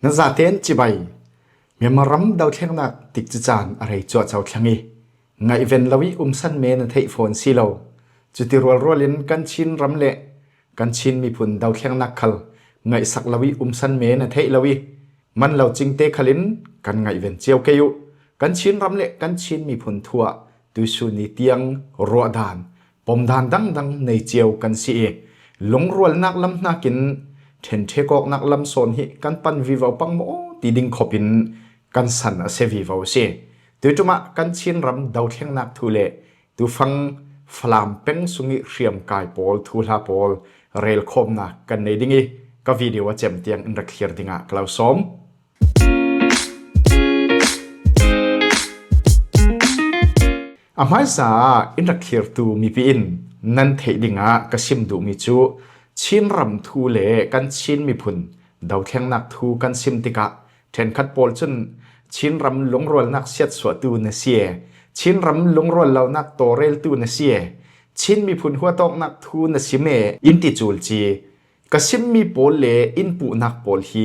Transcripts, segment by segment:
นั่นจะเต้นจีบมีมารำดาวเทียงนักติดจานอะไรจวดเจ้าเทียงไงเวนลวิสันเมนเทยโฟนซีโลจุดที่รัวลินกันชินรำเละกันชินมีผลดาวเทียงนักขลไงสักลวิสันเมนเทยลวิมันเราจิงเตะขลินกันไงเวนเจียวเกยุกันชินรำเละกันชินมีผลทั่วตุสุนิเตียงรัวดานปมดานดังในเจียวกันสีหลงรัวนักลำนักินเทนเทกอกนักลำโซนหิกันปันวิวปังโมตีดิงขบินกันสันเสวิวเสตัวจุมากันชินรำดาวเทียงนักทุเลตัวฟังฟลามเป็งสุงิเรียมกายปอลทุลาปอลเรลคอมนักกันในดิ่งก็วิดีโอเจมเตียงอินรักเฮียร์ดิ่งกล่าวสมอามาซาอินรักเฮียร์ตูมีปีนนั่นเทดิ่งกสิมดูมิจูชินรำทูเลกันชินมีพุนดาวเทียงนักทูกันซิมติกะเทนคัดปอลจนชินรำหลงรัวนักเสียดสวดตูนเสียชินรำหลงรัวเหล่านักโตเรลตูนเสียชินมีพุนหัวตอกนักทูนสิเมอินติจูลจีกสิมมีปอลเลอินปูนักปอลฮี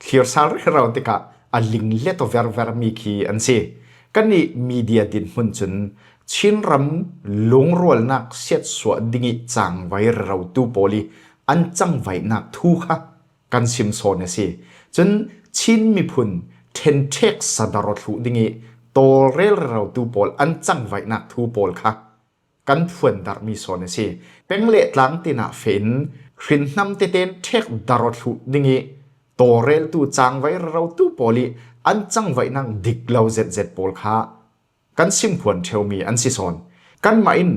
เขียร์ซาร์เราติกะอลิงเลตเวอร์เวอร์มีคีอันเสียกันนี่มีเดียดินมุนจนชินรำหลงรัวนักเสียดสวดดิ่งจางไว้เราตูปอลีอันจังไว้นักทูค่ะกันซิมโซนสิจนชินมีพุนเทนเทกสดารถุดิ่งโตเรลเราตูปอลอันจังไว้นักทูปอลค่ะกันฝวนดาร์มีโซนสิเป็นเละหลังตินาเฟนขินนำเตเตนเทกดารถุดิ่งโตเรลตูจังไว้เราตูปอลีอันจังไว้นักดิกเลาเจ็ดเจ็ดปอลค่ะกันซิมผวนเทวมีอันซิโซนกันมาอิน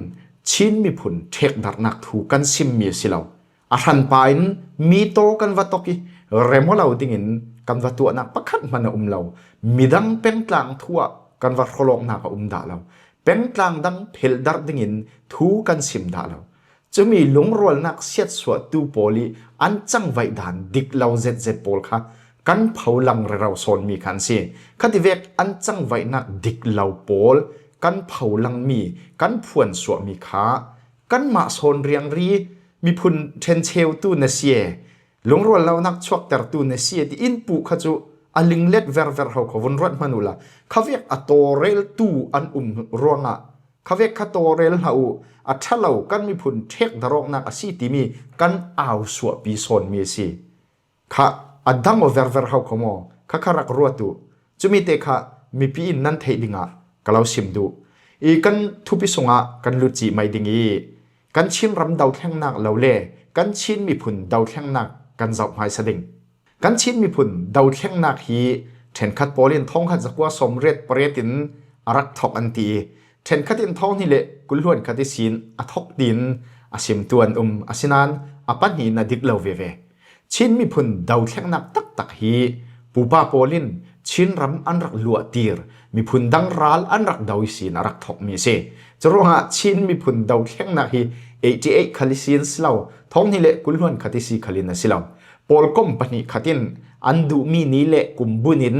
ชินมีพุนเทกดาร์นักทูกันซิมมีสิเลาอาหันปายนมีโตกันวัตกิเรมเราดิ่งินกันวัตัวนักปักขัดมันเรามีดังเป็นกลางทั่วกันวัดโคลกนักด่าเราเป็นกลางดังเพลดาร์ดิ่งินทูกันซิมด่าเราจะมีหลงรัวนักเสียดสวดตูโปลีอันจังไว้ด่านดิกเราเจ็ดเจ็ดโปลค่ะกันเผาลังเราโซนมีขันซีคดีเวกอันจังไว้นักดิกเราโปลกันเผาลังมีกันพวนสวมีขากันมาโซนเรียงรีมีพุนเทนเชลตูเนเซียหลงรัวเรานักชวกแต่ตูเนเซียที่อินปูขจูอลิงเล็ดเวอร์เวอร์เขาขวันรัดมานุละเขาเวกอโตเรลตูอันรัวงะเขาเวกคาโตเรลเฮาอัทเลากันมีพุนเทกดารอกนักอสีติมีกันอ้าวสวปีโซนมีสิข้าอดังเวอร์เวอร์เขาขโมข้าคารักรัวตูจุมีเตข้ามีปีนันเทดิงะกล่าวซิมดูอีกันทุปิสงะกันลุจิไม่ดิงีกันชินรำดาวแข้งนักเหล่าเล่กันชินมีพุนดาวแข้งนักกันจับหายสดิงกันชินมีพุนดาวแข้งนักฮีเทนคัดโปลินท้องขัดจักว่าสมเร็จเปรตินรักทอกอันตีเทนคัดินท้องนี่เละกุลล้วนคัดิสินอทอกดินอาชิมตวนอาสินันอปันหีนาดิกเหล่าเวเวชินมีพุนดาวแข้งนักตักฮีปูปาโปลินชินรำอันรักลัวตีร์มีพุนดังรัลอันรักดาวสินรักทอกมีเสจะรู้ว่าชินมีพุนดาวแข้งนักฮี88ขลิสินสลาวท้องนี่เละกุลล้วนคัดิสีขลินสลาวปอลคอมพานีขัดินอันดูมีนี่เละกุมบุนิน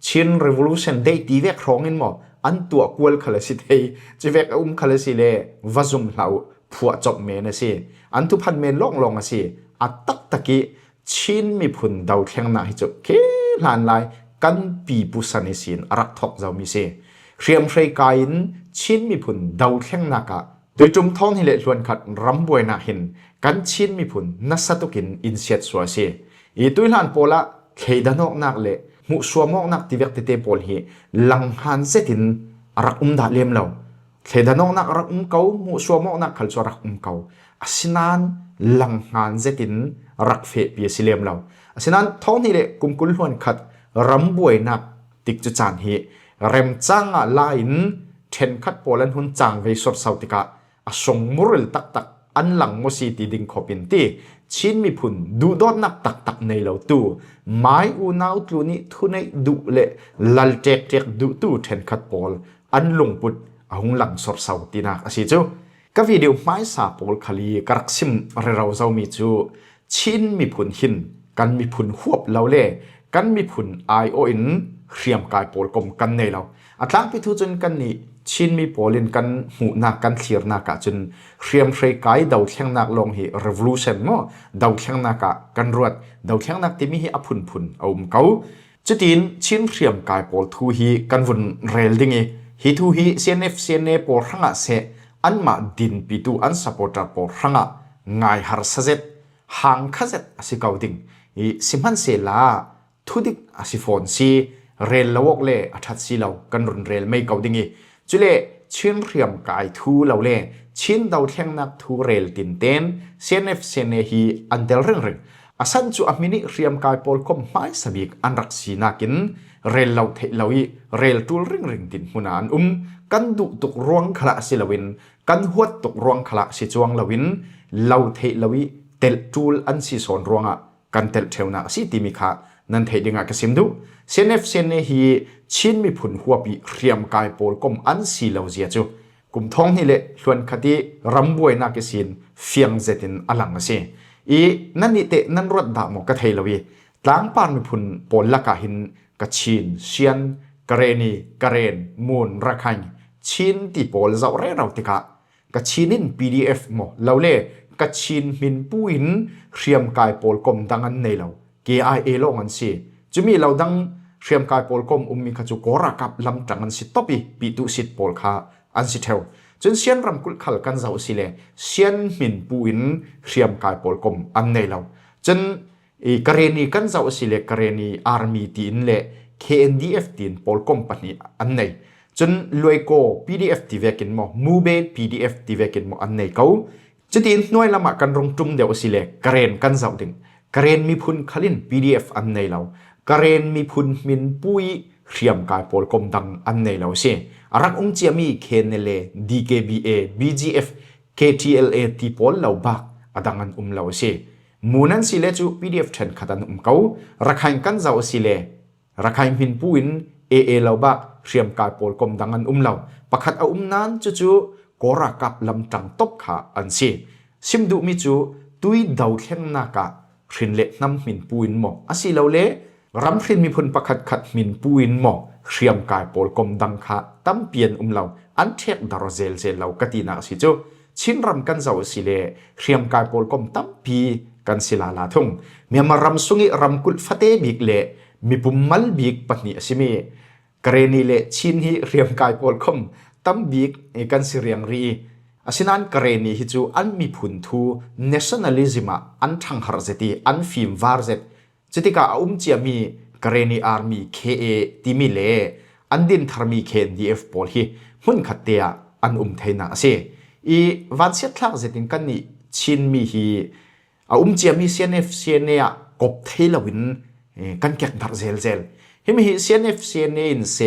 ชิน revolution day ตีเวกครองอินหมออันตัวกวลขลสิเทยจะเวกขลสิเล่วาซุมเหลาผัวจบเมนสิอันทุพันเมนลองสิอัตตักตะกี้ชินมีพุนดาวแข้งนักฮิจบเคลานไลกันปีปุสันิสินรักทอกเจ้ามีเสเรียมเฟรกายนชินมีพุนดาวแข้งนักโดยจุ่มท้องที่เละล้วนขัดรำบวยนาเห็นกันชินมีพุนนัสตุกินอินเสียดสวเสอีตุยหลานโปละเคดานอกนักเละมุสวมอกนักที่เวกเตโปลฮีลังฮันเซตินรักดาเลียมเราเคดานอกนักรักเกามุสวมอกนักขัลสวรักเกาอาสินันลังฮันเซตินรักเฟปีสิเลียมเราอาสินันท้องที่เละกุมกุลล้วนขัดรำบวยนักติกจุจานฮีเร็มจังลายนเทนคัดโปลันหุนจังเวสดสาวติกะส่งมุรลตักอันหลังมสีติดิงขบินตีชินมีพุนดูดอนักตักในเหล่าตู้ไม้อูนาวตุนี้ทุนในดูเละลัลเจกดูตู้เทนคัดโปลอันลงปุดหงหลังสดสาวตินักสิจูก็วิดีโอไม้สาโปลคลีกรักซิมเราเจ้ามีจูชินมีพุนหินกันมีพุนหวบเหล่าเล่กันมีพุนไอโออินเรียมกายโปลกลมกันในเราอัตลังพิทูจนกันนี้ ชินมีปอลินกันหูนักกันเขียร์นักจนเรียมใช้ไกดาวเทียงนักลงฮี revolution มั้งดาวเทียงนักกันรวดดาวเทียงนักที่มีฮีอพุนพุนเอาเขาจุดอินชินเรียมไกปอลทูฮีกันวุ่นเรลดิ้งฮีทูฮี CNF CNA ปอร์หังเสอันมาดินปีตูอัน supporter ปอร์หังง่ายหาร์เซตหางขเซตสิเกาดิ้งสิมันเสลาทุดิกสิฟอนซีเรลละวกเล่อัฐสิเลากันรุนเรลไม่เกาดิ้งจุเล่ชินเรียมไกทูเลาเล่ชินดาวเทียงนักทูเรลตินเตน CNF CNA ฮีอันเดลเรื่องอาศันจูอามินิเรียมไกปอลคอมไม่สบิกอันรักสีนักินเรลเลาเทเลวีเรลตูริงริงตินหุนานกันดุตุกรวงขละสิลวินกันหัวตุกรวงขละสิจวงลวินเลาเทเลวีเตลตูลอันสิสอนรวงกันเตลเทวนาสิติมิคะนันเทดิงากสิมดูเซนเอฟเซนเนฮีชินมีผลหัวปีเรียมไกปอลคอมอันสิเลาเจียจูกุมท้องนี่เละชวนคดีรำบวยนักสินเฟียงเจตินอลังเสียนั่นนี่เตนั่นรถดาหมกระเทลวีต่างปานมีพุนปนละกะหินกะชินเชียนกะเรนีกะเรนมูนรักหันชินที่ปอลเจ้าเร่เราติกะกะชินิน PDF หมอเราเล่กะชินมินปุยนเรียมกายปอลกลมดังอันในเรา KIA ลงอันสิจะมีเราดังเรียมกายปอลกลมมีขจุกรักับลำจังอันสิตอปีปีตุสิตปอลคาอันสิเทวจนเสียนรำกุลขัลกันเจ้าสิเลเสียนมินปุยนเรียมกายปอลกลมอันในเราจนกรณีกันเจ้าสิเลกรณีอาร์มีตีนเล KNDF ตีนปอลกลมปนีอันในจนลอยโก PDF ที่เวกินโมมูเบ PDF ที่เวกินโมอันในเขาจะตีนน้อยละมากันรงจุ่มเดียวสิเลกรณีกันเจ้าดึงกรณีมีพุนขลิน PDF อันในเรากรณีมีพุนมินปุยเรียมกายปอลกลมดังอันในเราเสียรักองเจียมี KNLA DKBA BGF KTLA ที่ปอลเราบักอดังอันเราเสียมูนันสิเลจู PDF เช่นขัดันเขารักให้กันเจ้าสิเลรักให้มินปุยนAA เราบักเรียมกายปอลกลมดังอันเราประคัดเอานั้นจู่ๆก็รักกับลำจังตบขาอันเสียซิมดูมิจูตุยดาวเข่งนักะรินเล็กน้ำมินปุยนหมออาศิเราเล่รำรินมีพลประคัดขัดมินปุยนหมอเรียมกายปอลกลมดังขาตั้มเปลี่ยนเราอันเทกดารเซลเรากตินาสิจูชินรำกันเจ้าสิเลเรียมกายปอลกลมตั้มปีกันศิลาลาทุ่งเมียมารำสุงิรำกุลฟเตบิกเล่มีปุ่มมัลบิกปนิสิมีกรณีเล่ชินฮีเรียมกายปอลกลมตั้มบิกกันสิเรียงรีอาศินันกรณีฮิจูอันมีพุนทู nationalism อันทังฮาร์เซตีอันฟิมวาร์เซตจิติกาเจียมีกรณีอาร์มี KA ที่มีเล่อันดินทาร์มี KNDF ปอลฮีมุนขัดเตียอันเทน่าเซวันเสียทักเซตินกันนี่ชินมีฮีเจียมี CNF CNA กบเทลวินกันแก่ดาร์เซลเฮมี CNF CNA อินเซ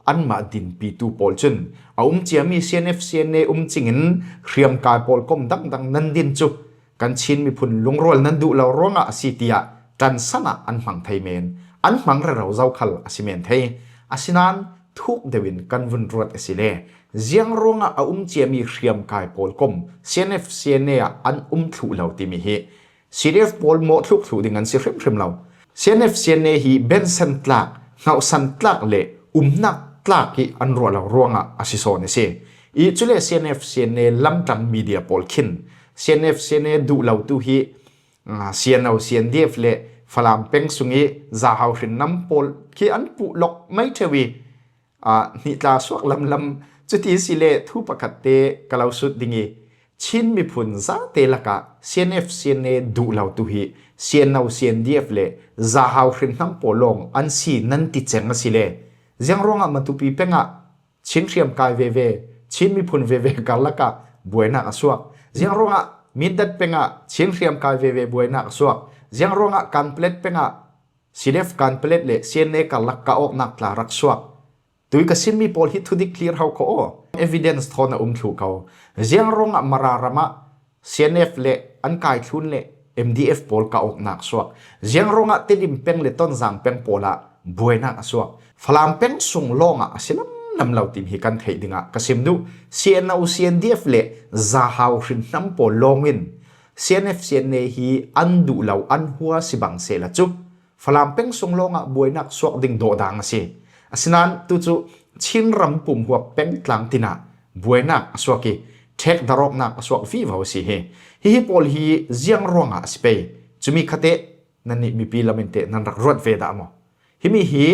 อันมาดินปีตูปอลจุนเจียมี CNF CNAจิงินเรียมกายปอลกมดังนันดินจุกันชินมีพุนลงโรลนันดูเราร้องสิเตียจันสนะอันมังไทยเมนอันมังเราเจ้าขัลสิเมนไทยอาศินันทุกเดวินกันวุ่นรวดสิเลเจียงร้องเจียมีเรียมกายปอลกม CNF CNA อันถูเราติมิเฮ CDF ปอลโมทุกถูดิงันสิเริ่มเรา CNF CNA ฮีเบนสันตลักเงาสันตลักเล่นักตลักที่อันรัวเราร้องอาศิโซนเซ่จุเล CNF CNA ลำจังมีเดียปอลคิน CNF CNA ดูเราตุฮีCNDF เล่ฟลามเป็งสุงีจ่าหาวรินน้ำปอลที่อันปุลกไม่เทวีนิตาสวกลำจุดที่สิเลทุปกัดเตกลาวสุดดิ่งชินมีพุนซาเตลกะ CNF CNA ดูเราตุฮีCNDF เล่จ่าหาวรินน้ำปอลงอันสีนันติเจงสิเลเจียงร้องมาตุปีเป็งชินเรียมกายเวชินมีพุนเวกันละกะบวยนักสวกเจียงร้องมิดดัดเป็งชินเรียมกายเวบวยนักสวกเจียงร้องการเพลทเป็งCNFการเพลทเล่ CNA กันละกะออกนักลารักสวกตุยกสินมีพอลฮิตทุดิคลีร์เขาโอ evidence ทอนถูกเขาเจียงร้องมาราระมะ CNF เล่อันกายทุนเล่ MDF พอลกะออกนักสวกเจียงร้องติดิมเป็งเล่ต้นจางเป็งพอละบวยนักสวกฟลามเป็งส่งลงสิลำนำเราติมฮิกันเทดิงกสิมดู CNDF เล่จ่าหาวรินน้ำปอลงอิน CNF CNA ฮีอันดูเราอันหัวสิบังเซละจุฟลามเป็งส่งลงบวยนักสวกดิ่งโดดังสิสินันตุจุ ชินรำปุ่มหัวเป็นกลางตินะบวยนักสวกีเทคดารอกนักสวกฟีวาวสิเฮฮิปอลฮีเจียงรวงอ่ะสเปย์จุมีคเตนันนี่มีปีลามินเตนันรักรวดเวดามอฮิมีฮี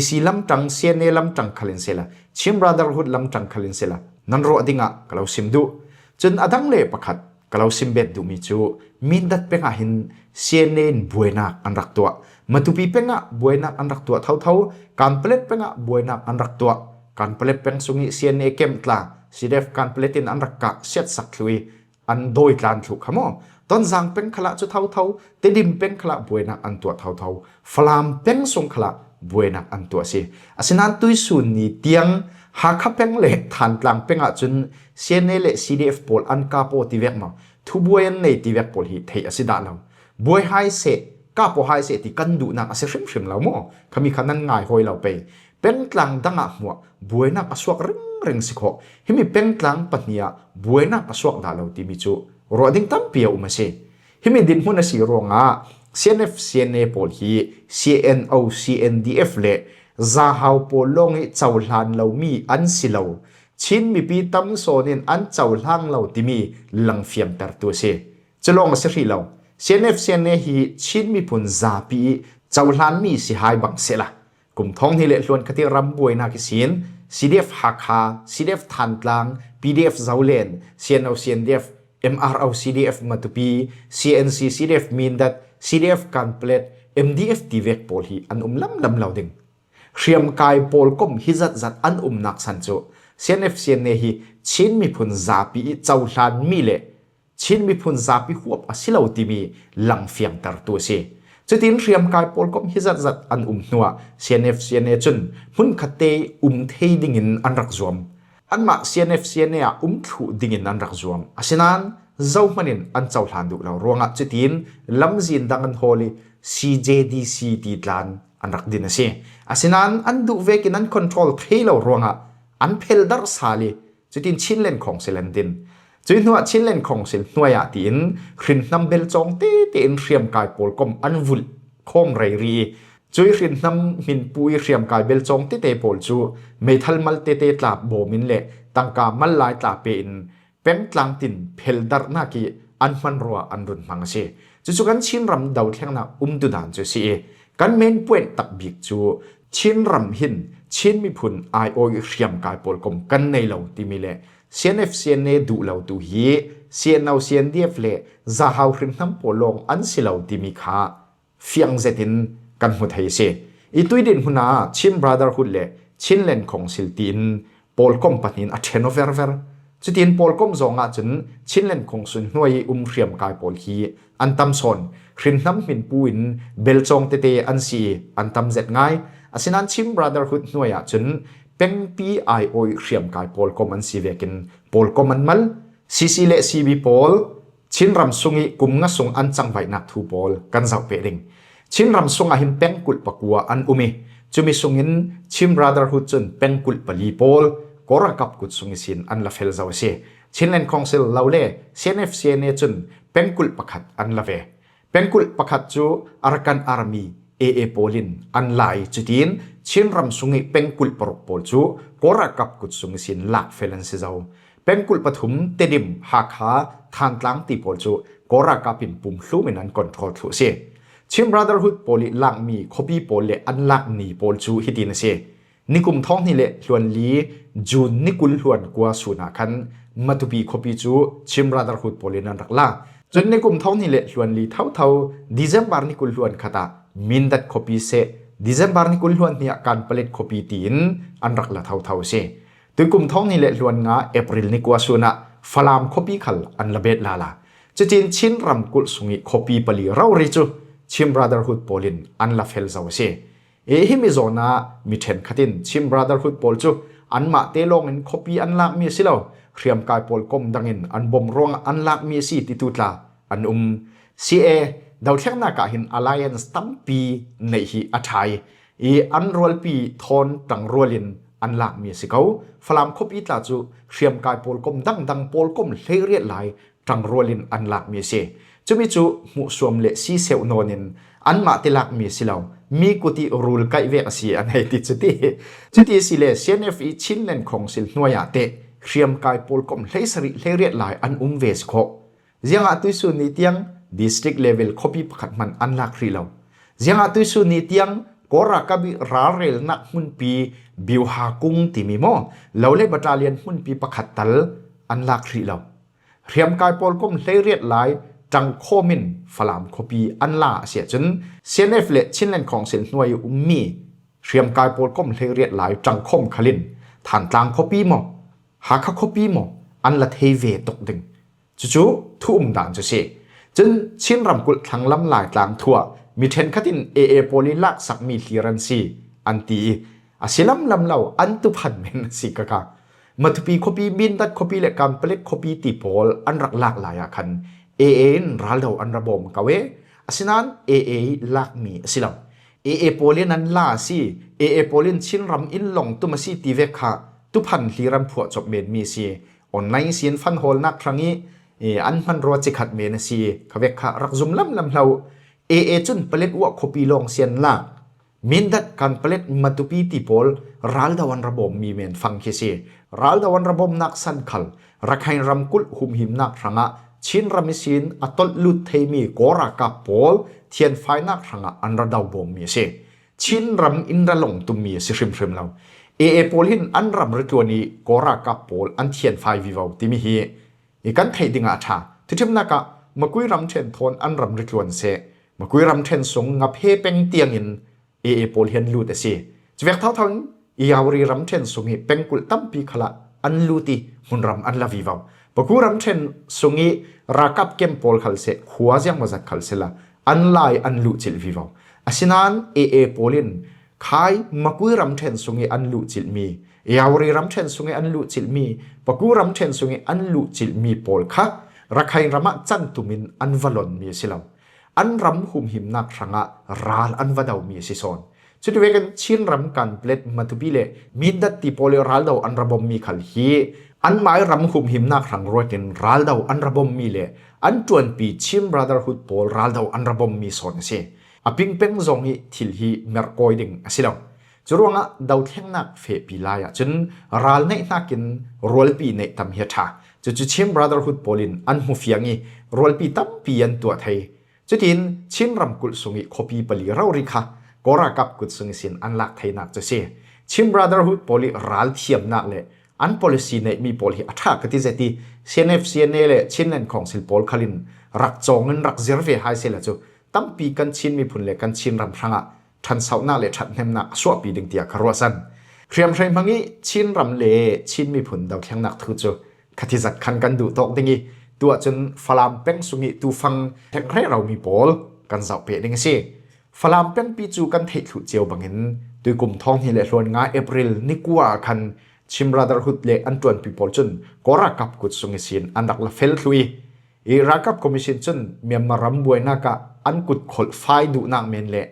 ซีลำจังเซียนเนลำจังคาลินเซลาชิมบราดาร์ฮุดลำจังคาลินเซลานันรัวดิ่งอ่ะกล่าวซิมดูจนอดังเล่ประคัดกล่าวซิมเบ็ดดูมิจูมินดัดเป็นอ่ะหินเซียนเนนบวยนักอันรักตัวมาตุปีเป็นอ่ะบวยนักอันรักตัวเท่าการเปล็ดเป็นอ่ะบวยนักอันรักตัวการเปล็ดเป็นสุงิเซียนเนเกมตลาสิเดฟการเปล็ดอินอันรักกะเสียดสักลุยอันโดยการถูกขโมยตอนจางเป็นขละจุเท่าเตดิมเป็นขละบวยนักอันตัวเท่าฟลามเป็นทรงขละบวยนักอันตัวสิอาศัยนั้นตุยสุนีเตียงหากเป็นเละฐานกลางเป็นอาจนเซียนเนเละ CDF โพลอันกาโปติเวกมาทุบวยในติเวกโพลฮีเทียสิดาเราบวยไฮเซกาโปไฮเซติกันดูนักอาศัยชิมเราโม่ขมีขันนั้นง่ายหอยเราไปเป็นกลางดังอ่ะหัวบวยนักอสวกริงสิโคหิมีเป็นกลางปัญญาบวยนักอสวกดาเราติมิจูรอดิ้งตั้มเปียวมาเช่หิมีดินหุ่นสีรองอ่ะ CNF CNA โพลฮี CNO CNDF เละซาฮาวโพลงเจ้าหลานเรามีอันสิเราชินมีปีตั้มโซนินอันเจ้าหลางเราติมีหลังเฟียมตัดตัวเช่จะลองมาสิเรา CNF CNA ฮีชินมีผลซาปีเจ้าหลานมีสิหายบังเสละกลุ่มท้องที่เละล้วนคติรำบวยนักสิน CDF หักหา CDF ทันกลาง PDF เจ้าเลน CNO CNDF MRO CDF มาตุปี CNC CDF มีนดัด CDF การเปล็ด MDF ตีเวกโพลฮีอันลำเหล่าดิ่งเรียมกายโพลก้มฮิจัดอันนักสันโจ CNF CNA ฮีชินมีผลซาปีเจ้าหลานมีเละชินมีผลซาปีหัวอสิเลาติมีหลังเฟียงตัดตัวเสียจุดที่เรียมกายโพลก้มฮิจัดอันนัว CNF CNA จนหุ่นขัดเตเทดิ่งินอันรักจวมอันมา CNF CNA ถูดิ่งินอันรักจวมอาศัยนั้นเจ้ามันอันเจ้าหลานดูเรารวงอ่ะจุดที่ลำจินดังอันโฮลี CJDC ตีดลานอันรักดินเสียอาศัยนั้นอันดูเวกินอันคอนโทรลเทเรารวงอ่ะอันเพลดาร์สาลีจุดที่ชินเลนของเซลันดินจุดที่ว่าชินเลนของเซลหน่วยอ่ะที่อินครินนำเบลจงเตอินเรียมกายโพลกอมอันวุลคงไรรีจุยครินนำมินปุยเรียมกายเบลจงเตโพลจูเมทัลมัลเตตลาบโบมินเละตั้งกามัลลายตลาเป็นเป็นกลางตินเพลดาร์นากีอันมันรัวอันรุนมังเชจุกันชินรำดาวเทียงนักตุดานจูซีกันเมนป่วยตักบิกจูชินรำหินชินมีผลไอโอเรียมกายโพลกอมกันในเหล่าที่มีเละ CNF CNA ดูเหล่าตัวฮี CNO CNDF เละจะหาครินน้ำโพลงอันสิเหล่าที่มีค่าเฟียงเจตินกันหุดไทยเสอีตุยดินหุนาชิมบราดาร์ฮุดเละชินเลนของสิลตินโพลกอมปันินอัเทนโอเวอร์จุดที่โพลกอมจงอาจนชินเลนของสุนหน่วยเรียมกายโพลฮีอันตำสนครินน้ำมินปูอินเบลจงเตอันซีอันตำเจ็ดง่ายอาศัยนั้นชิมบราดาร์ฮุดหน่วยอาจนเป็นปีไอโอเรียมกายโพลกอมอันซีเวกินโพลกอมอันมัลซีซีเลซีบีโพลชินรำสุงิกุมงะสงอันจังไวนักทูโพลกันเจ้าเปริงชินรำสงอาหิมเป็นกุลปะกัวอันอุมิจุมิสงินชิมบราดาร์ฮุดจนเป็นกุลปะลีโพลกอรักับกุดสุงิสินอันละเฟลเจ้าเสชินเลนคองเซลเลาเล่ CNF CNA จนเป็นกุลปะขัดอันละเวเป็นกุลปะขัดจูอารักันอาร์มีAA โพลินอันไลจุดที่ชินรำสุงิเป็นกุลปรกโพลจูกอรักับกุดสุงิสินหลักเฟลันเซเจ้าเป็นกุลปฐุมเตดิมหักขาทานกลางตีโพลจูกอรักับปินปุ่มลู่มินันคอนโทรลทุเสชิมบราดาร์ฮุดโพลิหลักมีคอปีโพลเลอันหลักนีโพลจูฮิตินเสนิกุมท้องนี่เละล้วนลีจูนนิกุลล้วนกว่าสุนัขันมาตุปีคอปีจูชิมบราดาร์ฮุดโพลินันรักล่าจนนิกุมท้องนี่เละล้วนลีเท่าดิเซมบาร์นิกุลล้วนขตามินดัดคอปีเซดิเซมบาร์นิกุลล้วนเนี่ยการผลิตคอปีตีนอันรักละเท่าเซตุกุมท้องนี่เละล้วนงาเอพริลนิกว่าสุนัฟลามคอปีขัลอันละเบ็ดลาจะจีนชินรำกุลสุงิคอปีปลีเราริจูชิมบราดาร์ฮุดโพลินอันละเฟลเจ้าเซฮิมิโซนามิเทนขัดินชิมบราดาร์ฮุดโพลจูอันมาเตลงอินคอปีอันลักมีสิเลาเรียมกายโพลกอมดังอินอันบ่มรวงอันลักมีสิติตุตลาอันCA ดาวเทียงนักหิน Alliance ตั้มปีในฮีอัฐายอันรัวปีทอนตังรัวลินอันลักมีสิเขาฟลามคบอีตลาจูเรียมกายโพลกอมดังโพลกอมเลียดไหลตังรัวลินอันลักมีสิจูมิจูมุสวมเลซีเซลโนนินอันมาเตลักมีสิเลา มีกุฏิรูลไกเวกสีอันไหนติดจุดที่สิเลเซียนเอฟอีชินเลนของสิลนัวยาเตเรียมกายปอลกอมเลสริเลเรียดหลายอันเวสโคเจียงอาตุยสุนิเตียง district level คบีประคัดมันอันลักรีเราเจียงอาตุยสุนิเตียงกอรักบิราเรลนักมุนปีบิวฮากุงติมิโมเราเลบัตาเลียนมุนปีประคัดตัลอันลักรีเราเรียมกายปอลกอมเลเรียดหลายจังโคมินฝลามคบีอันลาเสียจนเซียนเอฟเลชินเลนของสิลนัวยมีเรียมกายปอลกอมเลเรียดหลายจังคมขลินฐานกลางคบีโมหาคบีโมอันละเทเวตกดึงจู่ๆทุ่มด่านจะเสียจนชินรำกุลทั้งลำลายกลางทั่วมีเทนคัดินเอโปลิลักสักมีทีรันซีอันตีอาศิลัมลำเหล่าอันตุพันเมนสิกะกะมาทุปีคบีบินดัดคบีเล็กกำเปล็ดคบีตีโพลอันรักลากหลายคันเอนรัลเราอันระบมกะเวอาศินันลักมีอาศิลัมโปลินันลาซีโปลินชินรำอินลงตุมาซีตีเวกะตุพันทีรันผัวจบเมนมีซีออนไลน์ซีนฟันโฮลนักครั้งนี้อันมันรัวจิขัดเมนซีขเวกะรักซุมลำเราจุนเปล็ดวัวคบีลงเซียนลากมินดัดการเปล็ดมาตุปีติโพลรัลดาวันระบมมีเมนฟังเคซีรัลดาวันระบมนักสันขัลรักให้รำกุลหุมหิมนักรังะชินรามิสินอัตลลุดเทมีกอรักกับโพลเทียนไฟนักรังะอันระดาวบมมีเซชินรำอินระลงตุมีสิริมเราโพลหินอันรำริตัวนี้กอรักกับโพลอันเทียนไฟวิวาวติมีฮีอีกันไทยดิงอาชาที่ทิมนักะมาคุยรำเทนทนอันรำริตัวนี้เซมาคุยรำเทนสงงับเฮเป็งเตียงอินโพลเฮนลูดเสียจะเวกเท่าทันยาวรีรำเทนสงเฮเป็งกุลตั้มปีขละอันลูติมุนรำอันลาวิวาวมาคุยรำเทนสงเฮรักกับเกมโพลขัลเสหัวเสียงมาจากขัลเสละอันไลอันลูจิลวิวาวอาศินันโพลินขายมาคุยรำเทนสงเฮอันลูจิลมียาวรีรำเทนสงเฮอันลูจิลมีมาคุยรำเทนสงเฮอันลูจิลมีโพลค่ะรักให้รำจันตุมินอันวลอนมีสิลาอันรำหุมหิมนักรังะราลอันวดาวมีสิซอนจุดเวกันชินรำกันเปล็ดมาตุบิเลมินดัตติโพเลราลดาวอันระบมมีขัลฮีอันหมายรำหุมหิมนักรังรวยเป็นราลดาวอันระบมมีเลอันจวนปีชิมบราดาร์ฮุดโพลราลดาวอันระบมมีซอนเซอพิงเป็งซงฮิทิลฮีเมร์โกยดิงอสิลาวจุรวงะดาวเทียงนักเฟปีลายจนราลเนนักินรัวปีเนตัมเฮชาจุดชิมบราดาร์ฮุดโพลินอันมุฟยังฮีรัวปีตัมปียันตัวไทยจุดอินชินรำกุลสงิคบีปลีเราริค่ะกอรักกับกุศลสินอันลักไทยนักจะเสียชิมบราดาร์ฮุดโพลิรัลเทียมนักเลยอัน policy ในมี policy อัฐากติเจติ CNF CNA เลยชินเลนของสิลโพลคลินรักจงเงินรักเซอร์เวย์ไฮเซลจูตั้มปีกันชินมีผลเลยกันชินรำพงะทันเสาหน้าเลยทันเนมนักสวบปีดึงเตียครัวสันเครียมใช้มังงี้ชินรำเลยชินมีผลดาวเทียงนักทุจูคติจัดคันกันดูตกดิงี้ตัวจนฟลามเป็งสุงิตูฟังแทงให้เรามีโพลกันเสาเปดิงเซ่ฟลามเป็งปีจูกันเทถุเจียวบังเงินโดยกลุ่มท้องที่เละล้วนงาเอพริลนิกัวคันชิมบราดาร์ฮุดเล่อันตวนปีโพลจนกอรักกับกุศลสินอันดักละเฟลทุยรักกับคอมมิชชั่นจนเมียมารำบวยนักอันกุดขดไฟดูนักเมนเล่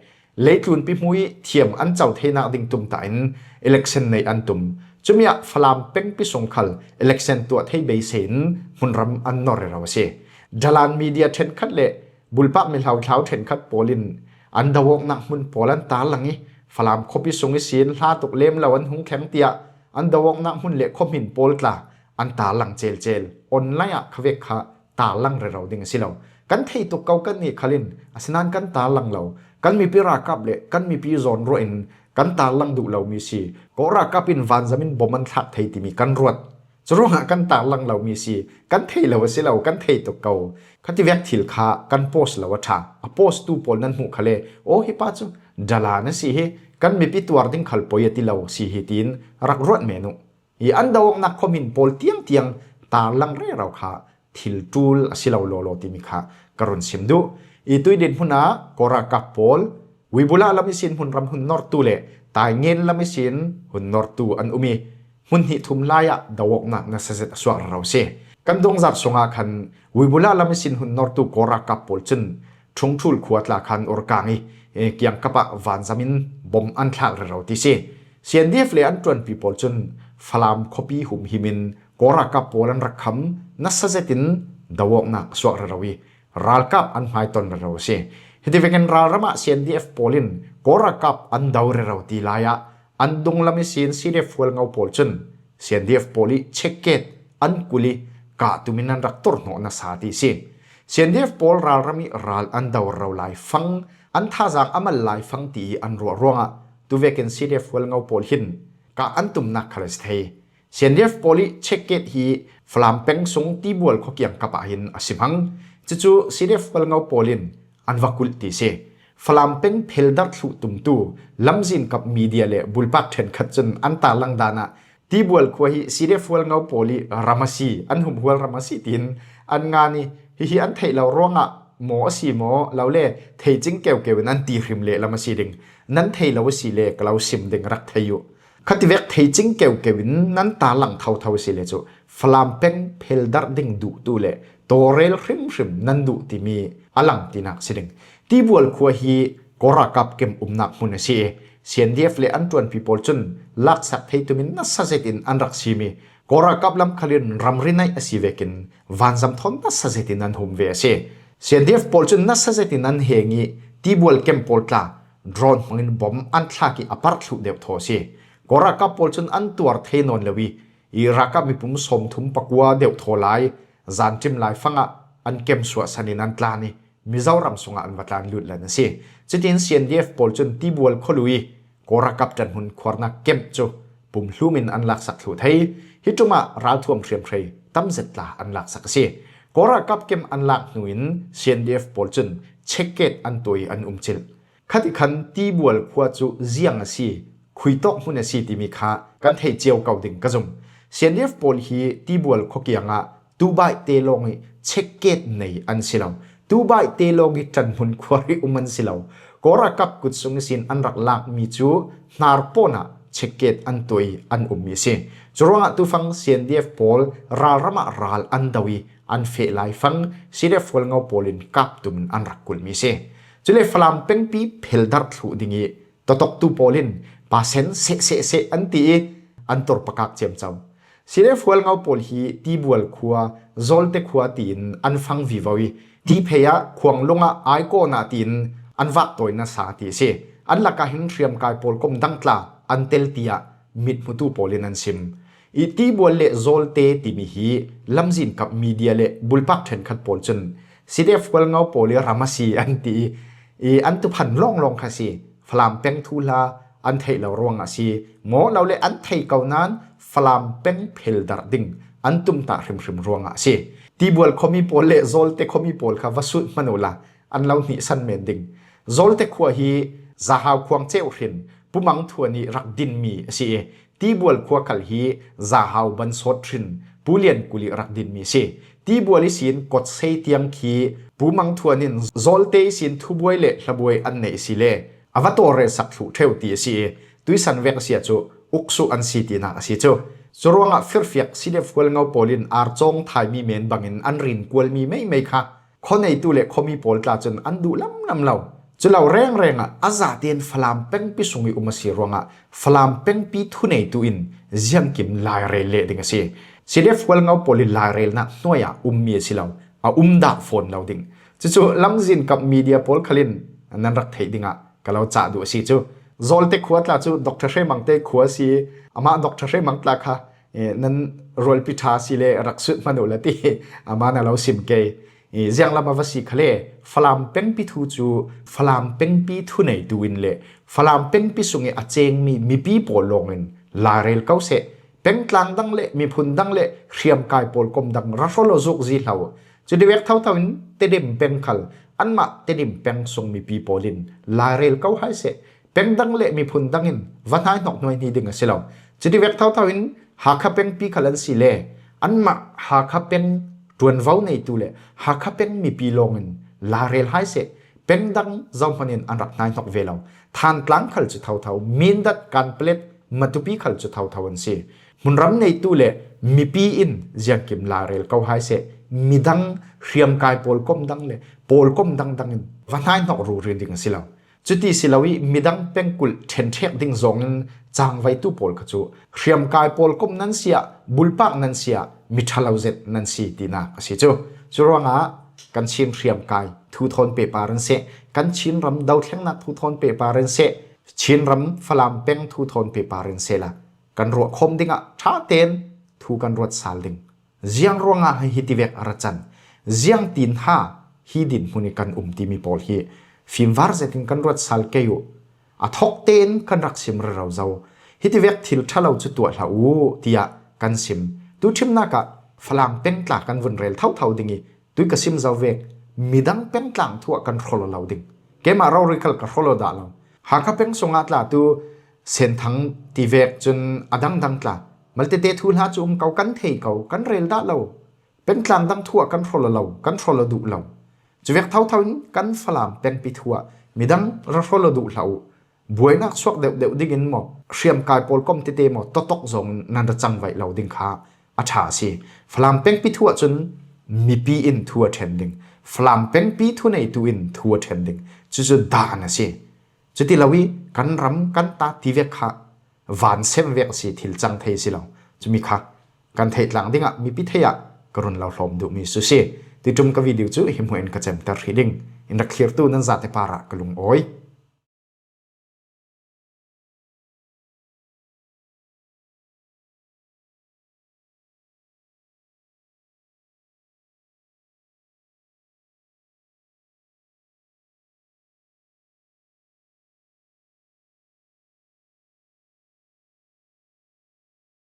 เล่ทุนปีมุยเทียมอันเจ้าเทนักดิ่งตุ่มตาอินเอเล็กชันในอันตุ่มจุมีฟลามเป็งปีสงขัลเอเล็กชันตัวเทเบสินมุนรำอันนอร์เรเราเซ่ดลานมีเดียเทนคัดเล่บุลปะมิลฮาวเท้าเทนคัดโพลินอันดาวกนักมุนโพลันตาลังงี้ฟลามคบปีสงสินลาตกเล่มแล้วอันหุงแข็งเตียอันดาวกนักมุนเละคบหินโพลตลาอันตาลังเจลออนไลน์ขเวกขะตาลังเรเราดิ่งสิเรากันเทตุกเกากันนี่ขลินอาศัยนั้นกันตาลังเรากันมีปีรักกับเละกันมีปีจอนโรอินกันตาลังดูเรามีสีก็รักกับอินวันจามินบ่มันทักไทยที่มีกันรวดจะรู้หากันตาลังเรามีสีกันเทเราสิเรากันเทตุกเกาคันที่แวกทิลขากันโพสเราว่าท่าโพสตูโพลนั้นหูขะเลโอ้ฮิปาจูดลานะสิเฮกันมีปีตัวดิ่งขลปอยติเราสิเฮตินรักรวดเมนูอีอันดาวนักคอมินโพลเตียงตาลังเรเราขาทิลตูลสิเราโลที่มีขากรุณสิมดูอีตุยเด่นหุนากอรักกับโพลวิบุลาลามิสินหุนรำหุนนอร์ตูเล่ตายเงินลามิสินหุนนอร์ตูอันอุมีหุนหิทุมลายะดาวกนักนัสเซตสวาเราเซกันดงจัดสงอาคันวิบุลาลามิสินหุนนอร์ตูกอรักกับโพลจนชงทุลขวดลาคันอร์กางีเกียงกับวันจามินบอมอันทักเราที่เซเซียนเดียฟเลอันตวนปีโพลจนฟลามคบีหุมหิมินกอรักกับโพลันรักคำนัสเซตินดาวกนักสวาเราวีรัลกับอันหมายตนเราเซ heti vekin rarama CNDF polin korakap an daure raw ti laya an dunglami sin CDF fuel ngau pol chun CNDF poli checket an kuli ka tuminan raktor no na sa ti si CNDF pol rarami ral an daur raw lai fang an thazang amal lai fang ti an ro ronga tu vekin CDF fuel ngau pol hin ka an tum na khalas thei CNDF poli checket hi flampeng sung ti bual khokiang kapa hin asimhang chu CDF fuel ngau polin an vakul ti se flampeng pheldar thu tumtu lamjin kap media le bulpak then khatchun an ta lang dana ti bual khoi CDF fuel ngau poli ramasi an hum hual ramasi tin an ngani hi an theilo ronga mo si mo laule theijing kew kew nan ti hrim le lamasi ding nan theilo si le klau sim ding rak thayu khativek theijing kew kewin nan ta lang thau thau si le chu flampeng pheldar ding du tu le torel hrim hrim nan du ti mi alang tinak siding ti bual khua hi korakap kem umnak mun si CNDF le antuan people chun lak sak thei tumin na sajetin anrak simi korakap lam khalin ramrinai asivekin vanjam thon na sajetin an hum ve se CNDF pol chun na sajetin an hengi ti bual kem poltla drone mangin bom an thlaki apar thu deu tho si korakap pol chun an tuar thei non lewi I rakap mi pum som thum pakwa deu tho lai zan tim lai fanga an kem suwa sanin an tlani Mizoram sunga an watlan lut lan si chitin CNDF pol chun ti bual kholui korakap tan hun khorna kem chu pum hlumin an lak sak thu thei hituma ral thuam thriam threi tam zetla an lak sak si korakap kem an lak nuin CNDF pol chun checket an toi an umchil khati khan ti bual khwa chu ziang si khuitok mun si ti mi kha kan thei cheu kau ding ka zum CNDF pol hi ti bual khokianga Dubai te longi checket nei an silaw Dubai te longi tan mun khwari uman silaw korakap kutsung sin an rak lak mi chu narpona checket an toi an ummi se churanga tu fang CNDF pol ralrama ral an dawi an fe lai fang CNDF pol ngau polin kap tum an rak kul mi se chule flam pengpi pheldar thu dingi totok tu polin pasen se an ti an tor pakak chem chaw CNDF fuel ngau pol hi ti bual khua zolte khua tin an fang vivawi ti pheya khuang longa ai ko na tin an wak toina sa ti se an laka hin thriam kai pol kom dangtla an tel tia mit mutu polin an sim I ti bual le zolte ti mi hi lamjin kap media le bulpak then khat pol chun CNDF fuel ngau pol ramasi an ti I an tu phan long khasi flam peng thula an thei lo ronga si mo lo le an thei kaunan flam peng pheldar ding an tum ta hrim ronga si ti bual khomi pol le zolte khomi pol kha wasut manola an lo ni san men ding zolte khwa hi zahaw khuang cheu hrin pumang thuani rak din mi si ti bual khwa kal hi zahaw ban sot hrin pulian kuli rak din mi si ti bual sin kot sei tiam khi pumang thuanin zolte sin thubuai le hlabuai an nei si le avatore sakhu theu ti si tuisan vek sia chu uksu an si ti na si chu Sorwanga firfiak CNDF fuel ngau polin archong thai mi men bangin an rin kwal mi mei kha khonei tu le khomi pol tla chun an du lam law chulaw renga azaten flam peng pi sungi umasi ronga flam peng pi thunei tu in ziam kim lai re le ding ase CNDF fuel ngau polin lai re na noya ummi silaw a umda phone law ding chu lamjin kap media pol khalin nan rak thei dinga kalau cha du si chu zolte khuat la chu Dr. She mangte khua si ama Dr. She mangtla kha nan rol pitha si le raksut manolati ama na lo sim ke ziang lama wasi khale flam peng pi thu chu flam peng pi thu nei duin le flam peng pi sungi acheng mi pi polongin la rel kau se peng tlang dang le mi phun dang le hriam kai pol kom dang rafolo zuk zi hlaw chu de wek thau in te dim peng khal anma te dim peng sung mi pi polin la rel kau hai se peng dang le mi phun dangin vanai nok noi ni ding asilaw chidi wek thau in ha kha peng pi khalan si le anma ha kha peng tuan vau nei tu le ha kha peng mi pi longin la rel hai se peng dang zom panin an rak nai nok velaw than tlang khal chu thau min dat kan plate matupi khal chu thau an si mun ram nei tu le mi pi in ziang kim la rel kau hai se midang hriam kai pol kom dang le pol kom dang in vanai nok ru rin ding asilaw chuti silawi midang pengkul thenthek ding zong chang vai tu pol khachu hriam kai pol kom nan sia bulpak nan sia mithalawzet nan si tina asi chu churanga กันชินเรียมกายทูทอนเปปารันเซกันชินรำดาวเทียงนักทูทอนเปปารันเซชินรำฟลามเป็งทูทอนเปปารันเซละกันรัวคมดิงะท้าเตนทูกันรวดสาลดิงเจียงรัวงะให้ฮิติเวกอรจันเจียงตีนห้าฮีดินมุนิกันตีมีปอลฮีฟิมวาร์เซติงกันรวดสาลเกยุอะทอกเตนกันรักซิมเราเจ้าฮิติเวกทิลทะเลาจุดตัวละอูที่ยกันซิมดูชิมนักะฟลามเป็งตลากันวนเรลเท่าดิงีดูกซิมเจ้าเวกมีดังเป็งตลางทั่วกันโคลเราดิงเกมาเราเริคัลกันโคลดาเราหากเป็งสงอาตลาตูเส้นทางตีเวกจนอดังดังตลามัลเตเตทูลหาจุมเกากันเทเกากันเรลดาเราเป็นกลางดังทั่วกันโคลเรากันโคลดูเราจะเวกเท่านี้กันฟลามเป็งปิทั่วมีดังเราโคลดูเราบวยนักสวกเดวดิ่งหมอเชียมกายโพลก้มเตเตหมอตกจงนันจะจังไว้เราดิ่งขาอาชาสิฟลามเป็งปิทั่วจนมีปีอินทัวเทนดิงฟลามเป็งปีทั่วในตัวอินทัวเทนดิงจะด่านะสิจะที่เราวิกันรำกันตาทีเวกขาวันเซมเวกสิทิลจังเทสิเราจะมีขากันเทหลังดิ่งอ่ะมีพิเทียกรุณเราลมดูมีสุเสติดจุ่มกับวิดีโอจู่หิมหัวเอ็นกระเจมตารีดิ่งอินรักเคลียร์ตู้นั้นจัดให้ปาระกลุงโอย